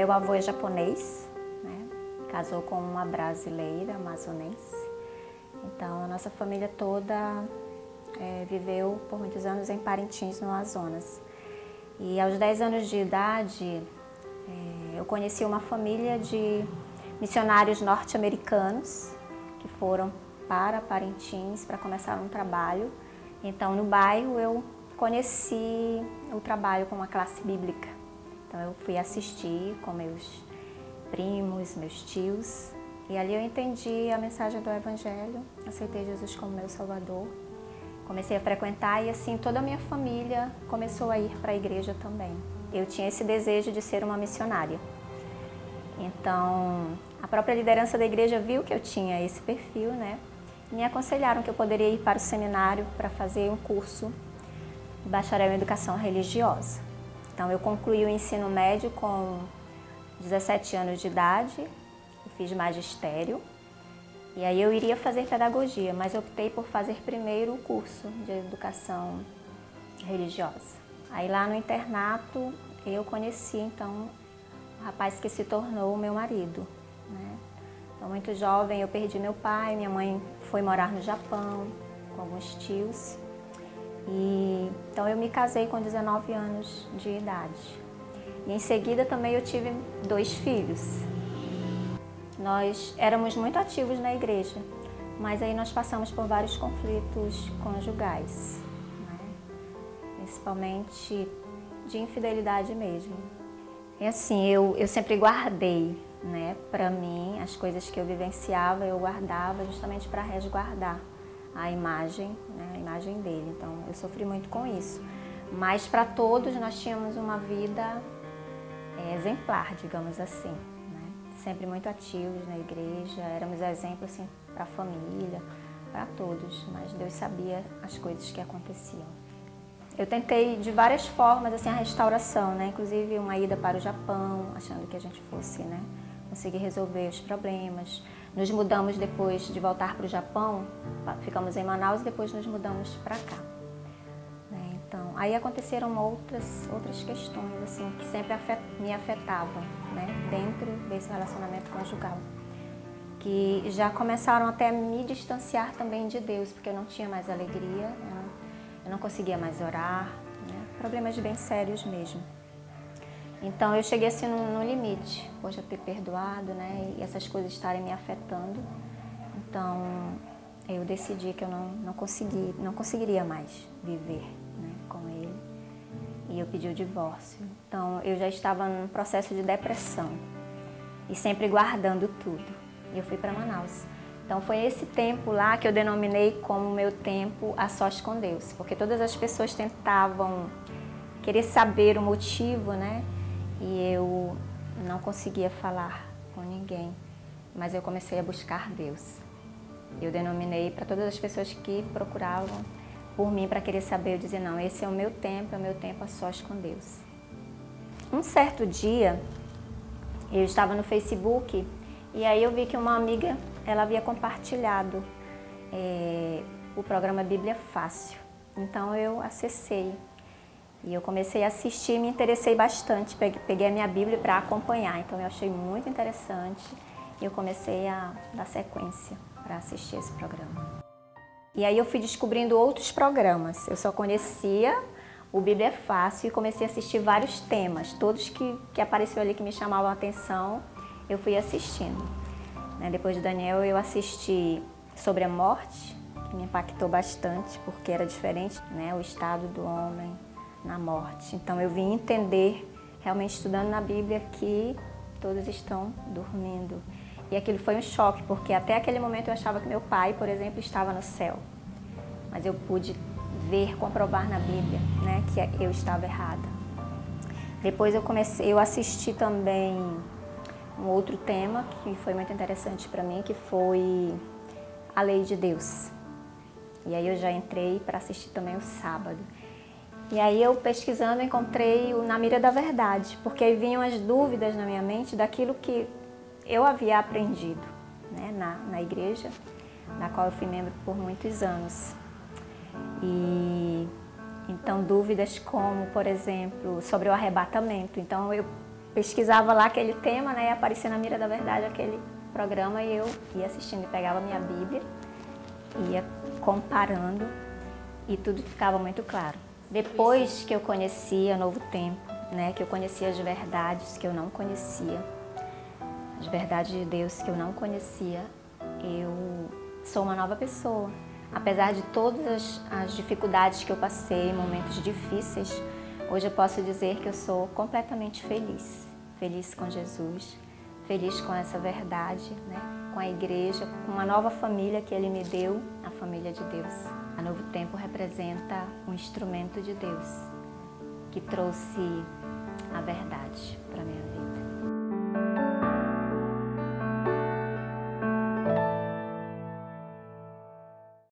Meu avô é japonês, né? Casou com uma brasileira, amazonense. Então, a nossa família toda viveu por muitos anos em Parintins, no Amazonas. E aos 10 anos de idade, eu conheci uma família de missionários norte-americanos que foram para Parintins para começar um trabalho. Então, no bairro, eu conheci o trabalho com uma classe bíblica. Então, eu fui assistir com meus primos, meus tios, e ali eu entendi a mensagem do Evangelho, aceitei Jesus como meu Salvador, comecei a frequentar e assim toda a minha família começou a ir para a igreja também. Eu tinha esse desejo de ser uma missionária. Então, a própria liderança da igreja viu que eu tinha esse perfil, né? E me aconselharam que eu poderia ir para o seminário para fazer um curso de bacharel em educação religiosa. Então, eu concluí o ensino médio com 17 anos de idade, eu fiz magistério, e aí eu iria fazer pedagogia, mas optei por fazer primeiro o curso de educação religiosa. Aí lá no internato eu conheci então o rapaz que se tornou o meu marido, né? Então muito jovem eu perdi meu pai, minha mãe foi morar no Japão com alguns tios, e então eu me casei com 19 anos de idade. E em seguida também eu tive 2 filhos. Nós éramos muito ativos na igreja, mas aí nós passamos por vários conflitos conjugais, né? Principalmente de infidelidade mesmo. E assim, eu sempre guardei, né? Para mim, as coisas que eu vivenciava, eu guardava justamente para resguardar a imagem, né? A imagem dele. Então, eu sofri muito com isso. Mas para todos nós tínhamos uma vida exemplar, digamos assim, né? Sempre muito ativos na igreja, éramos exemplo assim, para a família, para todos, mas Deus sabia as coisas que aconteciam. Eu tentei de várias formas assim, a restauração, né? Inclusive uma ida para o Japão, achando que a gente fosse, né, conseguir resolver os problemas. Nos mudamos depois de voltar para o Japão, ficamos em Manaus e depois nos mudamos para cá. Então, aí aconteceram outras questões assim, que sempre me afetavam, né, dentro desse relacionamento conjugal, que já começaram até a me distanciar também de Deus, porque eu não tinha mais alegria, eu não conseguia mais orar, né, problemas bem sérios mesmo. Então eu cheguei assim no limite, por já ter perdoado, né, e essas coisas estarem me afetando. Então eu decidi que eu não conseguiria mais viver, né, com ele, e eu pedi o divórcio. Então eu já estava num processo de depressão e sempre guardando tudo. E eu fui para Manaus. Então foi esse tempo lá que eu denominei como meu tempo a sós com Deus, porque todas as pessoas tentavam querer saber o motivo, né? E eu não conseguia falar com ninguém, mas eu comecei a buscar Deus. Eu denominei para todas as pessoas que procuravam por mim para querer saber, eu dizia, não, esse é o meu tempo a sós com Deus. Um certo dia, eu estava no Facebook e aí eu vi que uma amiga, ela havia compartilhado o programa Bíblia Fácil. Então eu acessei e eu comecei a assistir e me interessei bastante. Peguei a minha Bíblia para acompanhar, então eu achei muito interessante e eu comecei a dar sequência para assistir esse programa. E aí eu fui descobrindo outros programas. Eu só conhecia o Bíblia Fácil e comecei a assistir vários temas. Todos que apareceu ali que me chamavam a atenção, eu fui assistindo. Depois de Daniel eu assisti sobre a morte, que me impactou bastante, porque era diferente, né, o estado do homem na morte. Então eu vim entender, realmente estudando na Bíblia, que todos estão dormindo. E aquilo foi um choque, porque até aquele momento eu achava que meu pai, por exemplo, estava no céu. Mas eu pude ver, comprovar na Bíblia, né, que eu estava errada. Depois eu assisti também um outro tema que foi muito interessante para mim, que foi a lei de Deus. E aí eu já entrei para assistir também o sábado. E aí eu pesquisando encontrei o Na Mira da Verdade, porque aí vinham as dúvidas na minha mente daquilo que eu havia aprendido, né, na igreja, da qual eu fui membro por muitos anos. E então dúvidas como, por exemplo, sobre o arrebatamento. Então eu pesquisava lá aquele tema, né, e aparecia na Mira da Verdade aquele programa e eu ia assistindo e pegava minha Bíblia, ia comparando e tudo ficava muito claro. Depois que eu conhecia Novo Tempo, né, que eu conhecia as verdades que eu não conhecia, as verdades de Deus que eu não conhecia, eu sou uma nova pessoa. Apesar de todas as dificuldades que eu passei, momentos difíceis, hoje eu posso dizer que eu sou completamente feliz. Feliz com Jesus, feliz com essa verdade, né? Com a igreja, com uma nova família que Ele me deu, a família de Deus. A Novo Tempo representa um instrumento de Deus que trouxe a verdade para mim.